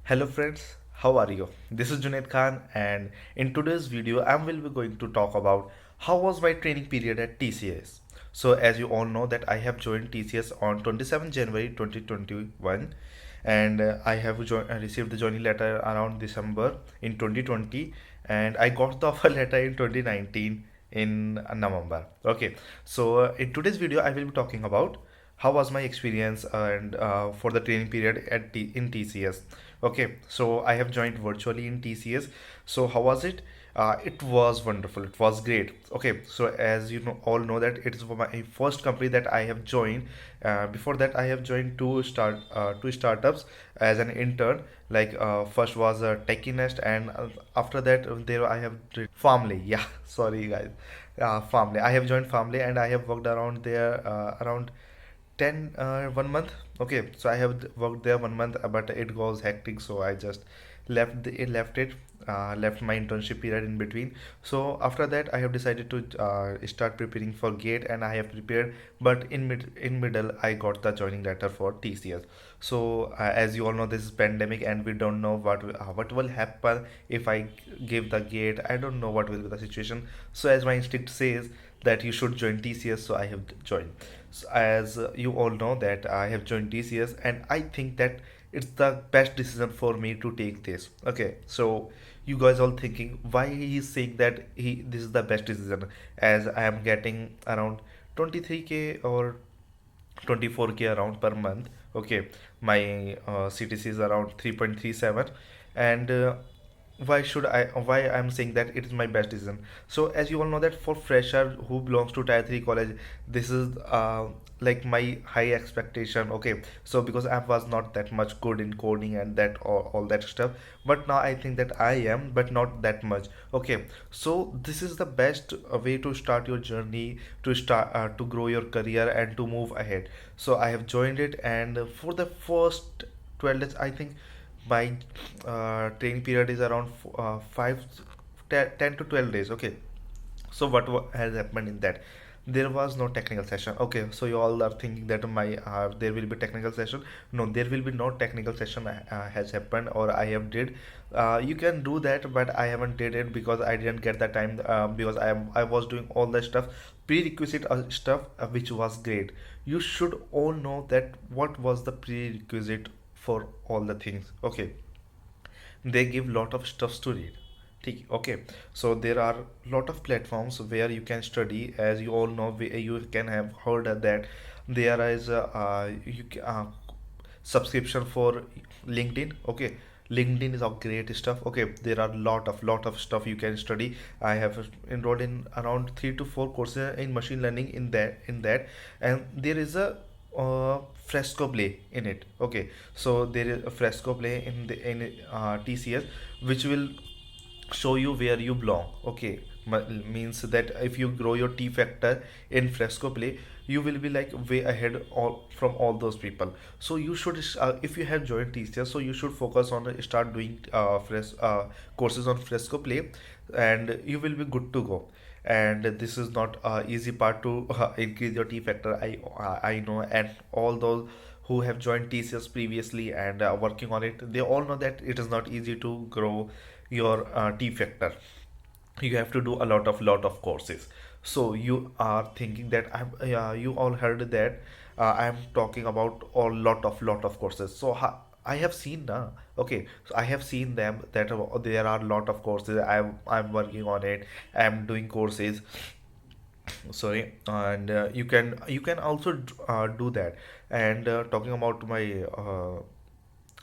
Hello friends, how are you? This is Junaid Khan and in today's video I will be going to talk about how was my training period at TCS. So as you all know that I have joined TCS on 27 January 2021 and I received the joining letter around December in 2020 and I got the offer letter in 2019 in November. Okay, so in today's video I will be talking about how was my experience and for the training period in TCS. Okay, so I have joined virtually in TCS. So how was it? It was wonderful. It was great. Okay, so as you know, all know that it is my first company that I have joined. Before that, I have joined two startups as an intern. Like first was Techinest, and after that there I have did Farmly. Yeah, sorry guys, Farmly. I have joined Farmly, and I have worked around there around 10 1 month. Okay, so I have worked there 1 month, but it was hectic, so I just left my internship period in between. So after that I have decided to start preparing for gate, and I have prepared, but in middle I got the joining letter for TCS. So as you all know, this is pandemic and we don't know what will happen if I give the gate. I don't know what will be the situation. So as my instinct says that you should join TCS, so I have joined. So as you all know that I have joined TCS, and I think that it's the best decision for me to take this. Okay, so you guys all thinking why he is saying that he this is the best decision, as I am getting around 23k or 24k around per month. Okay, my CTC is around 3.37, and why I'm saying that it is my best decision. So as you all know that for fresher who belongs to tier 3 college, this is like my high expectation. Okay, so because I was not that much good in coding and that all that stuff, but now I think that I am, but not that much. Okay, so this is the best way to start your journey, to grow your career and to move ahead. So I have joined it, and for the first 12 days I think my training period is around 10 to 12 days. Okay, so has happened in that? There was no technical session. Okay, so you all are thinking that my there will be technical session. No, there will be no technical session has happened, or I have did. You can do that, but I haven't did it because I didn't get the time, because I was doing all the stuff, prerequisite stuff, which was great. You should all know that what was the prerequisite for all the things. Okay, they give lot of stuffs to read. Okay, so there are lot of platforms where you can study. As you all know, you can have heard that there is a subscription for LinkedIn. Okay, LinkedIn is a great stuff. Okay, there are lot of stuff you can study. I have enrolled in around 3 to 4 courses in machine learning in that, and there is a Fresco Play in it. Okay, so there is a Fresco Play in TCS, which will show you where you belong. Okay, means that if you grow your T factor in Fresco Play, you will be like way ahead from all those people. So you should, if you have joined TCS, so you should focus on start doing courses on Fresco Play, and you will be good to go. And this is not easy part to increase your T factor. I know, and all those who have joined TCS previously and are working on it, they all know that it is not easy to grow your T factor. You have to do a lot of courses. So you are thinking that you all heard that I'm talking about a lot of courses. So I have seen okay, so I have seen them that there are a lot of courses. I'm working on it. I'm doing courses. Sorry, and you can also do that. And talking about my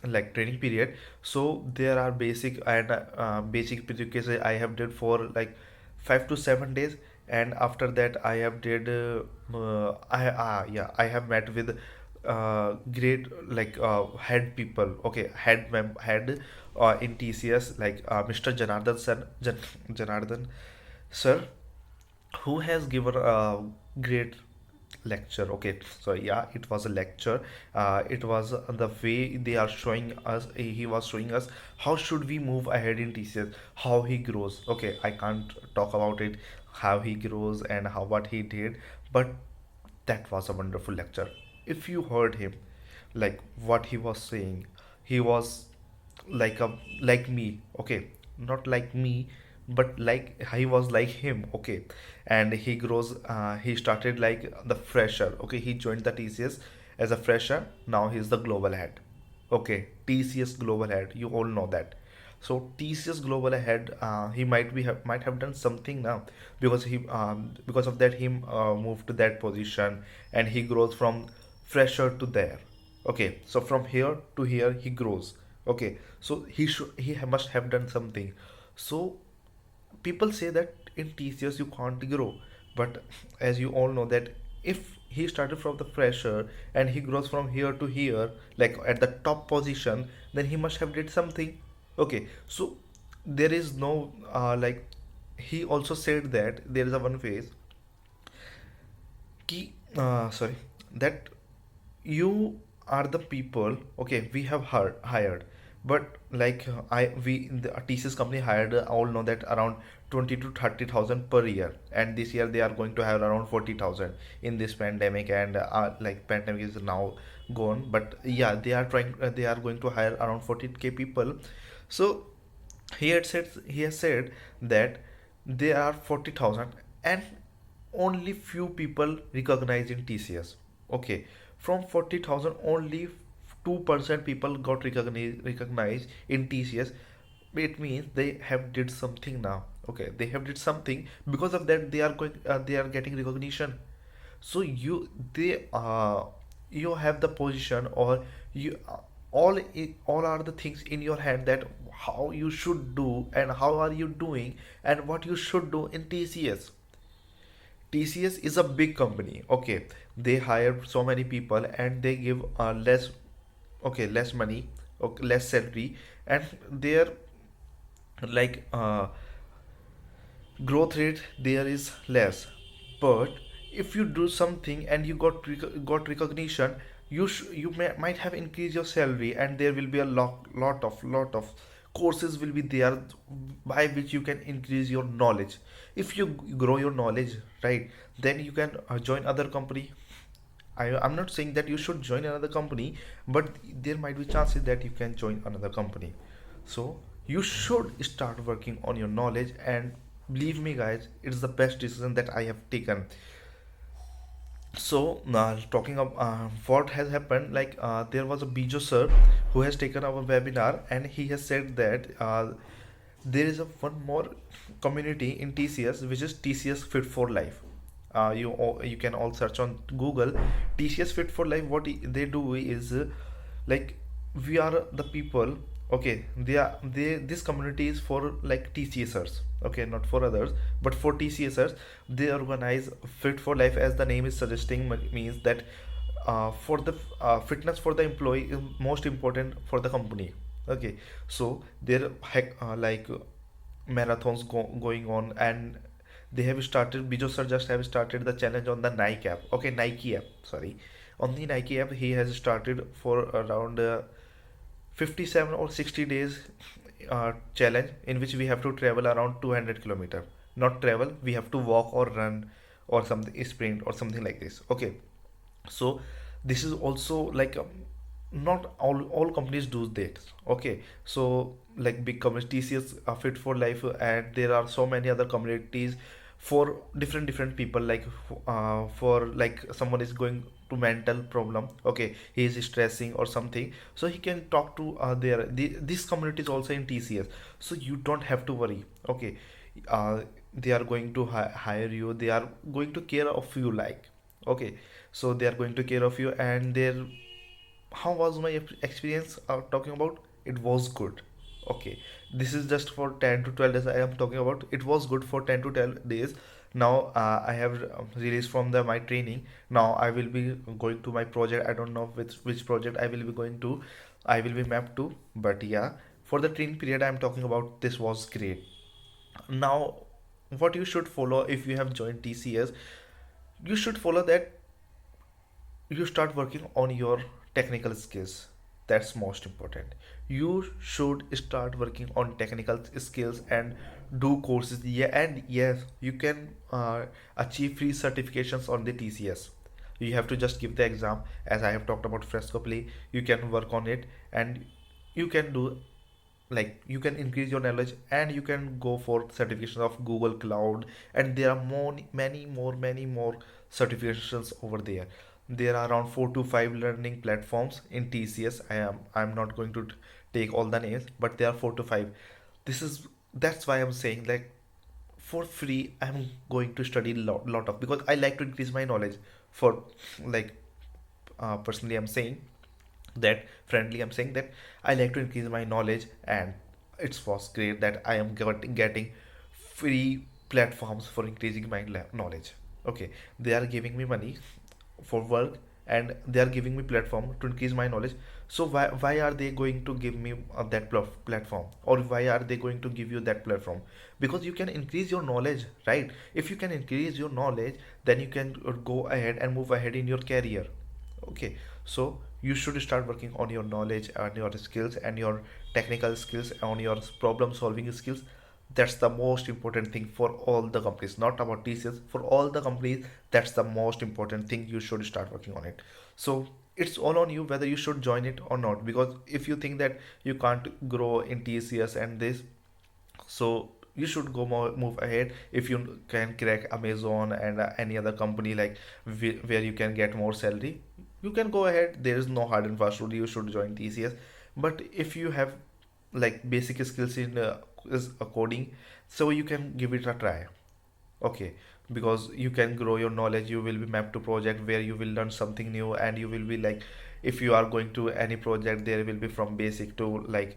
like training period, so there are basic prerequisites I have did for like 5 to 7 days. And after that I have did I have met with great like head people. Okay, head in TCS, like Mr. Janardhan sir, who has given a great lecture. Okay, so yeah, it was a lecture. It was the way they are showing us, he was showing us how should we move ahead in TCS, how he grows. Okay, I can't talk about it, how he grows and how what he did, but that was a wonderful lecture. If you heard him, like what he was saying, he was like a like me, okay, not like me, but like he was like him, okay. And he grows, he started like the fresher, okay, he joined the TCS as a fresher. Now he's the global head, okay, TCS global head, you all know that. So TCS global head, he might have done something now, because he because of that him moved to that position, and he grows from fresher to there, okay. So from here to here he grows, okay. So must have done something. So people say that in TCS you can't grow, but as you all know that if he started from the fresher and he grows from here to here, like at the top position, then he must have did something, okay. So there is no like, he also said that there is a one phase key, sorry, that you are the people, okay, we have hired, but like we the TCS company hired, all know that around 20 to 30,000 per year, and this year they are going to have around 40,000 in this pandemic. And like pandemic is now gone, but yeah, they are going to hire around 40k people. So he has said that there are 40,000, and only few people recognized in TCS. Okay, from 40,000, only 2% people got recognized in TCS. It means they have did something now. Okay, they have did something, because of that they are getting recognition. So you have the position, or you all are the things in your hand, that how you should do and how are you doing and what you should do in TCS. TCS is a big company. Okay, they hire so many people and they give less, okay, less money, okay, less salary, and their like growth rate there is less. But if you do something and you got recognition, might have increased your salary, and there will be a lot of courses will be there by which you can increase your knowledge. If you grow your knowledge, right, then you can join other company. I'm not saying that you should join another company, but there might be chances that you can join another company. So you should start working on your knowledge, and believe me, guys, it's the best decision that I have taken. So talking of what has happened, like there was a Bijo sir who has taken our webinar, and he has said that there is a one more community in TCS, which is TCS Fit for Life. You can all search on Google TCS Fit for Life. What they do is like, we are the people, okay, they this community is for like TCSers, okay, not for others, but for TCSers. They organize Fit for Life, as the name is suggesting, means that for the fitness for the employee is most important for the company, okay. So there like going on, and they have started, Bijo sir just have started the challenge on the Nike app, okay, Nike app, sorry. On the Nike app he has started for around 57 or 60 days challenge, in which we have to travel around 200 kilometer. Not travel, we have to walk or run or something, sprint or something like this, okay. So this is also like not all companies do that, okay. So like big companies, TCS, Fit for Life, and there are so many other communities for different people, like for like someone is going to mental problem, okay, he is stressing or something, so he can talk to this community is also in TCS. So you don't have to worry, okay. They are going to hire you, they are going to care of you, like, okay. So they are going to care of you, and their how was my experience talking about, it was good, okay. This is just for 10 to 12 days I am talking about. It was good for 10 to 12 days. Now I have released from the my training. Now I will be going to my project. I don't know which project I will be going to, I will be mapped to, but yeah, for the training period I am talking about, this was great. Now what you should follow if you have joined TCS, you should follow that you start working on your technical skills. That's most important. You should start working on technical skills and do courses. Yeah, and yes, you can achieve free certifications on the TCS. You have to just give the exam, as I have talked about Fresco Play. You can work on it, and you can do. like you can increase your knowledge, and you can go for certifications of Google Cloud, and there are many more certifications over there. There are around 4 to 5 learning platforms in TCS. I'm not going to take all the names, but there are 4 to 5. This is That's why I'm saying, like, for free I'm going to study lot of, because I like to increase my knowledge. For, like, personally I'm saying that, friendly I'm saying that I like to increase my knowledge, and it was great that I am getting free platforms for increasing my knowledge. Okay, they are giving me money for work, and they are giving me platform to increase my knowledge. So why are they going to give me that platform, or why are they going to give you that platform? Because you can increase your knowledge, right? If you can increase your knowledge, then you can go ahead and move ahead in your career. Okay, so you should start working on your knowledge and your skills and your technical skills, on your problem solving skills. That's the most important thing for all the companies, not about TCS, for all the companies. That's the most important thing, you should start working on it. So it's all on you whether you should join it or not, because if you think that you can't grow in TCS and this, so you should go move ahead. If you can crack Amazon and any other company, like where you can get more salary, you can go ahead. There is no hard and fast rule you should join TCS. But if you have, like, basic skills in is coding, so you can give it a try. Okay, because you can grow your knowledge, you will be mapped to project where you will learn something new, and you will be like, if you are going to any project, there will be from basic to, like,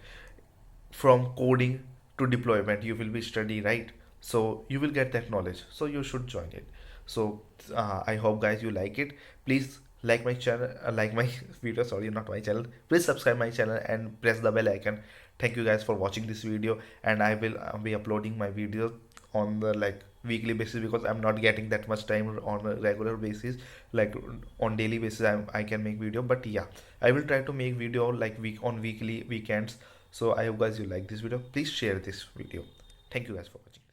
from coding to deployment, you will be study, right? So you will get that knowledge, so you should join it. So I hope, guys, you like it. Please like my channel, like my video, sorry, not my channel. Please subscribe my channel and press the bell icon. Thank you, guys, for watching this video, and I will be uploading my videos on the, like, weekly basis, because I'm not getting that much time on a regular basis. Like, on daily basis I can make video, but yeah, I will try to make video like weekly weekends. So I hope, guys, you like this video. Please share this video. Thank you, guys, for watching.